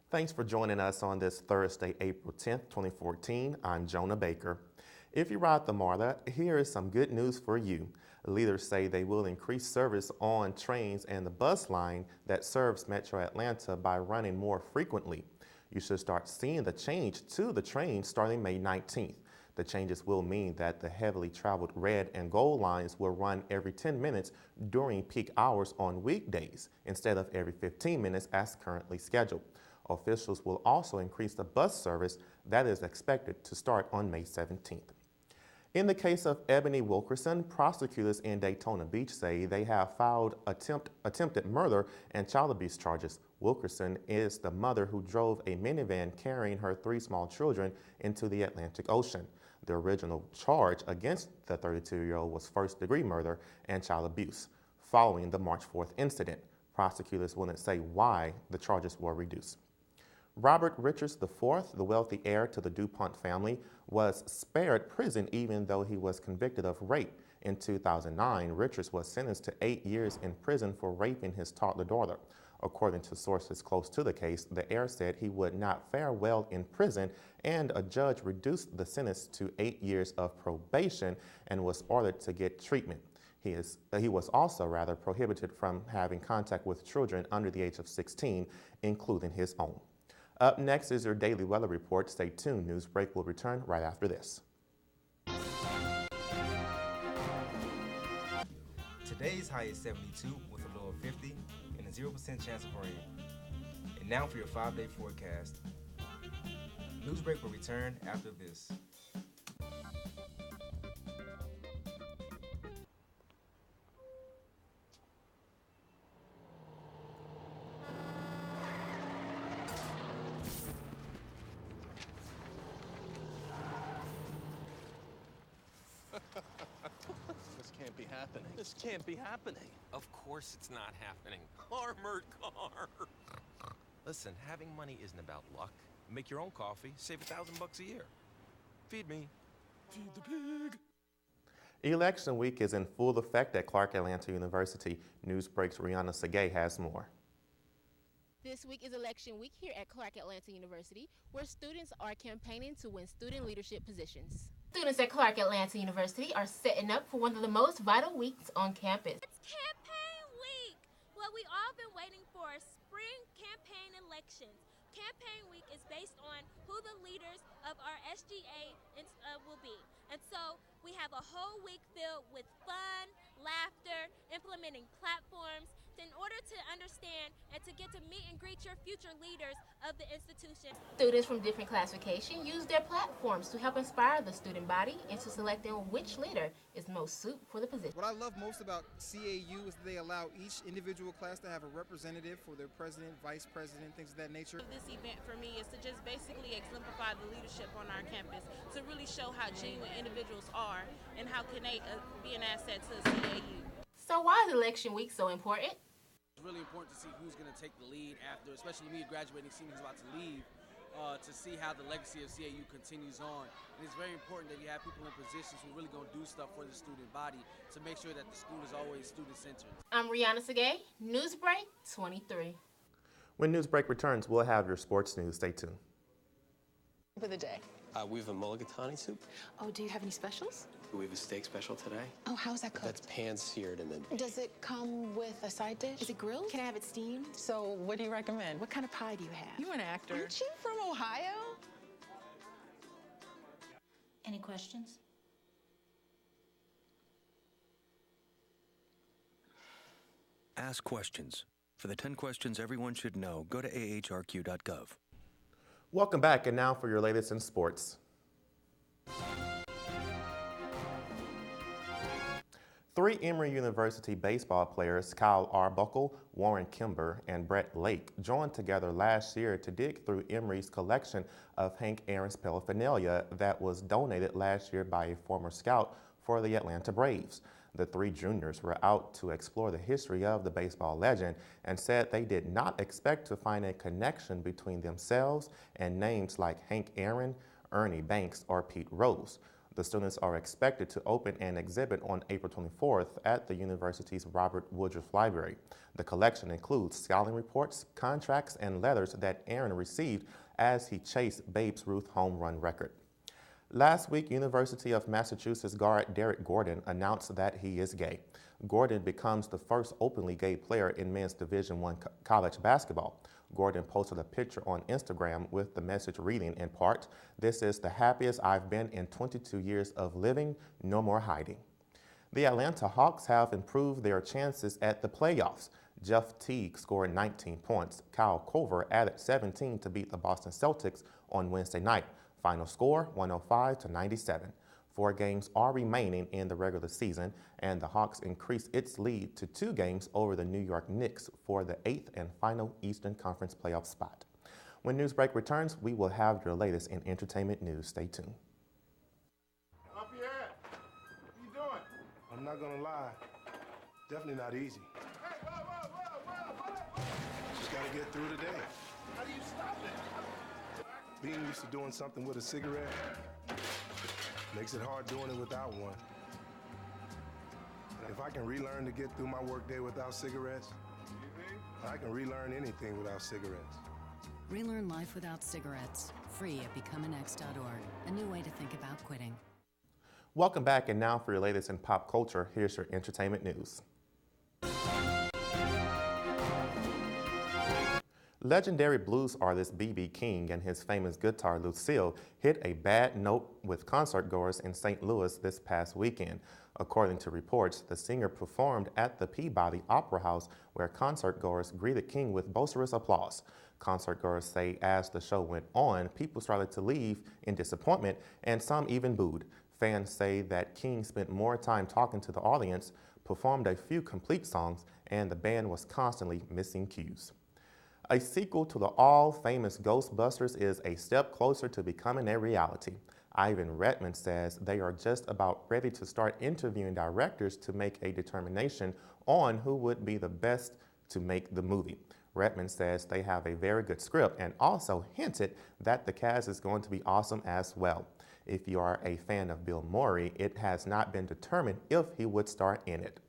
Thanks for joining us on this Thursday, April 10th, 2014. I'm Jonah Baker. If you ride the MARTA, here is some good news for you. Leaders say they will increase service on trains and the bus line that serves Metro Atlanta by running more frequently. You should start seeing the change to the train starting May 19th. The changes will mean that the heavily traveled red and gold lines will run every 10 minutes during peak hours on weekdays instead of every 15 minutes as currently scheduled. Officials will also increase the bus service that is expected to start on May 17th. In the case of Ebony Wilkerson, prosecutors in Daytona Beach say they have filed attempted murder and child abuse charges. Wilkerson is the mother who drove a minivan carrying her 3 small children into the Atlantic Ocean. The original charge against the 32-year-old was first-degree murder and child abuse. Following the March 4th incident, prosecutors wouldn't say why the charges were reduced. Robert Richards IV, the wealthy heir to the DuPont family, was spared prison even though he was convicted of rape. In 2009, Richards was sentenced to 8 years in prison for raping his toddler daughter. According to sources close to the case, the heir said he would not fare well in prison, and a judge reduced the sentence to 8 years of probation and was ordered to get treatment. He was also prohibited from having contact with children under the age of 16, including his own. Up next is your daily weather report. Stay tuned. Newsbreak will return right after this. Today's high is 72 with a low of 50 and a 0% chance of rain. And now for your 5-day forecast. Newsbreak will return after this. This can't be happening. This can't be happening. Of course it's not happening. Armored car. Listen, having money isn't about luck. Make your own coffee, save $1,000 a year. Feed me. Feed the pig. Election week is in full effect at Clark Atlanta University. Newsbreak's Rihanna Segay has more. This week is election week here at Clark Atlanta University, where students are campaigning to win student leadership positions. Students at Clark Atlanta University are setting up for one of the most vital weeks on campus. It's campaign week! What we all been waiting for, spring campaign elections. Campaign week is based on who the leaders of our SGA will be. And so we have a whole week filled with fun, laughter, implementing platforms in order to understand and to get to meet and greet your future leaders of the institution. Students from different classifications use their platforms to help inspire the student body into selecting which leader is most suited for the position. What I love most about CAU is that they allow each individual class to have a representative for their president, vice president, things of that nature. This event for me is to just basically exemplify the leadership on our campus, to really show how genuine individuals are and how can they be an asset to CAU. So why is election week so important? It's really important to see who's going to take the lead after, especially me, graduating senior who's about to leave, to see how the legacy of CAU continues on. And it's very important that you have people in positions who are really going to do stuff for the student body to make sure that the school is always student-centered. I'm Rihanna Segay, Newsbreak 23. When Newsbreak returns, we'll have your sports news. Stay tuned. For the day. We have a mulligatawny soup. Oh, do you have any specials? We have a steak special today. Oh, how's that cooked? That's pan-seared and then... Does it come with a side dish? Is it grilled? Can I have it steamed? So what do you recommend? What kind of pie do you have? You're an actor. Aren't you from Ohio? Any questions? Ask questions. For the 10 questions everyone should know, go to ahrq.gov. Welcome back, and now for your latest in sports. 3 Emory University baseball players, Kyle Arbuckle, Warren Kimber, and Brett Lake, joined together last year to dig through Emory's collection of Hank Aaron's paraphernalia that was donated last year by a former scout for the Atlanta Braves. The 3 juniors were out to explore the history of the baseball legend and said they did not expect to find a connection between themselves and names like Hank Aaron, Ernie Banks, or Pete Rose. The students are expected to open an exhibit on April 24th at the university's Robert Woodruff Library. The collection includes scouting reports, contracts, and letters that Aaron received as he chased Babe Ruth's home run record. Last week, University of Massachusetts guard Derek Gordon announced that he is gay. Gordon becomes the first openly gay player in men's Division I college basketball. Gordon posted a picture on Instagram with the message reading in part, "This is the happiest I've been in 22 years of living, no more hiding." The Atlanta Hawks have improved their chances at the playoffs. Jeff Teague scored 19 points. Kyle Korver added 17 to beat the Boston Celtics on Wednesday night. Final score, 105-97. 4 games are remaining in the regular season, and the Hawks increased its lead to 2 games over the New York Knicks for the 8th and final Eastern Conference playoff spot. When Newsbreak returns, we will have your latest in entertainment news. Stay tuned. Up here. What you doing? I'm not gonna lie. Definitely not easy. Hey, whoa. Just gotta get through the day. How do you stop it? Being used to doing something with a cigarette makes it hard doing it without one. If I can relearn to get through my workday without cigarettes, I can relearn anything without cigarettes. Relearn life without cigarettes. Free at becomeanx.org. A new way to think about quitting. Welcome back, and now for your latest in pop culture, here's your entertainment news. Legendary blues artist B.B. King and his famous guitar Lucille hit a bad note with concertgoers in St. Louis this past weekend. According to reports, the singer performed at the Peabody Opera House, where concertgoers greeted King with boisterous applause. Concertgoers say as the show went on, people started to leave in disappointment, and some even booed. Fans say that King spent more time talking to the audience, performed a few complete songs, and the band was constantly missing cues. A sequel to the all-famous Ghostbusters is a step closer to becoming a reality. Ivan Reitman says they are just about ready to start interviewing directors to make a determination on who would be the best to make the movie. Reitman says they have a very good script and also hinted that the cast is going to be awesome as well. If you are a fan of Bill Murray, it has not been determined if he would star in it.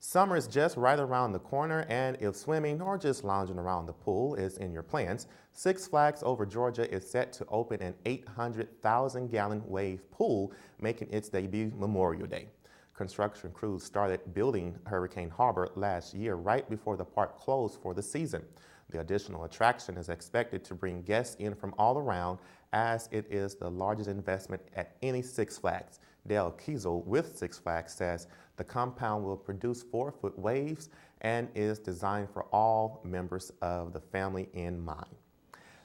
Summer is just right around the corner, and if swimming or just lounging around the pool is in your plans, Six Flags Over Georgia is set to open an 800,000-gallon wave pool, making its debut Memorial Day. Construction crews started building Hurricane Harbor last year, right before the park closed for the season. The additional attraction is expected to bring guests in from all around, as it is the largest investment at any Six Flags. Dale Kiesel with Six Flags says the compound will produce 4-foot waves and is designed for all members of the family in mind.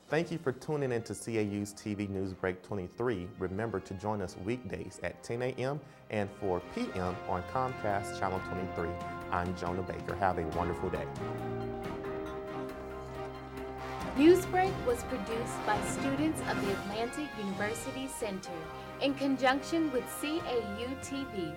Thank you for tuning in to CAU's TV Newsbreak 23. Remember to join us weekdays at 10 a.m. and 4 p.m. on Comcast Channel 23. I'm Jonah Baker. Have a wonderful day. Newsbreak was produced by students of the Atlantic University Center in conjunction with CAU TV.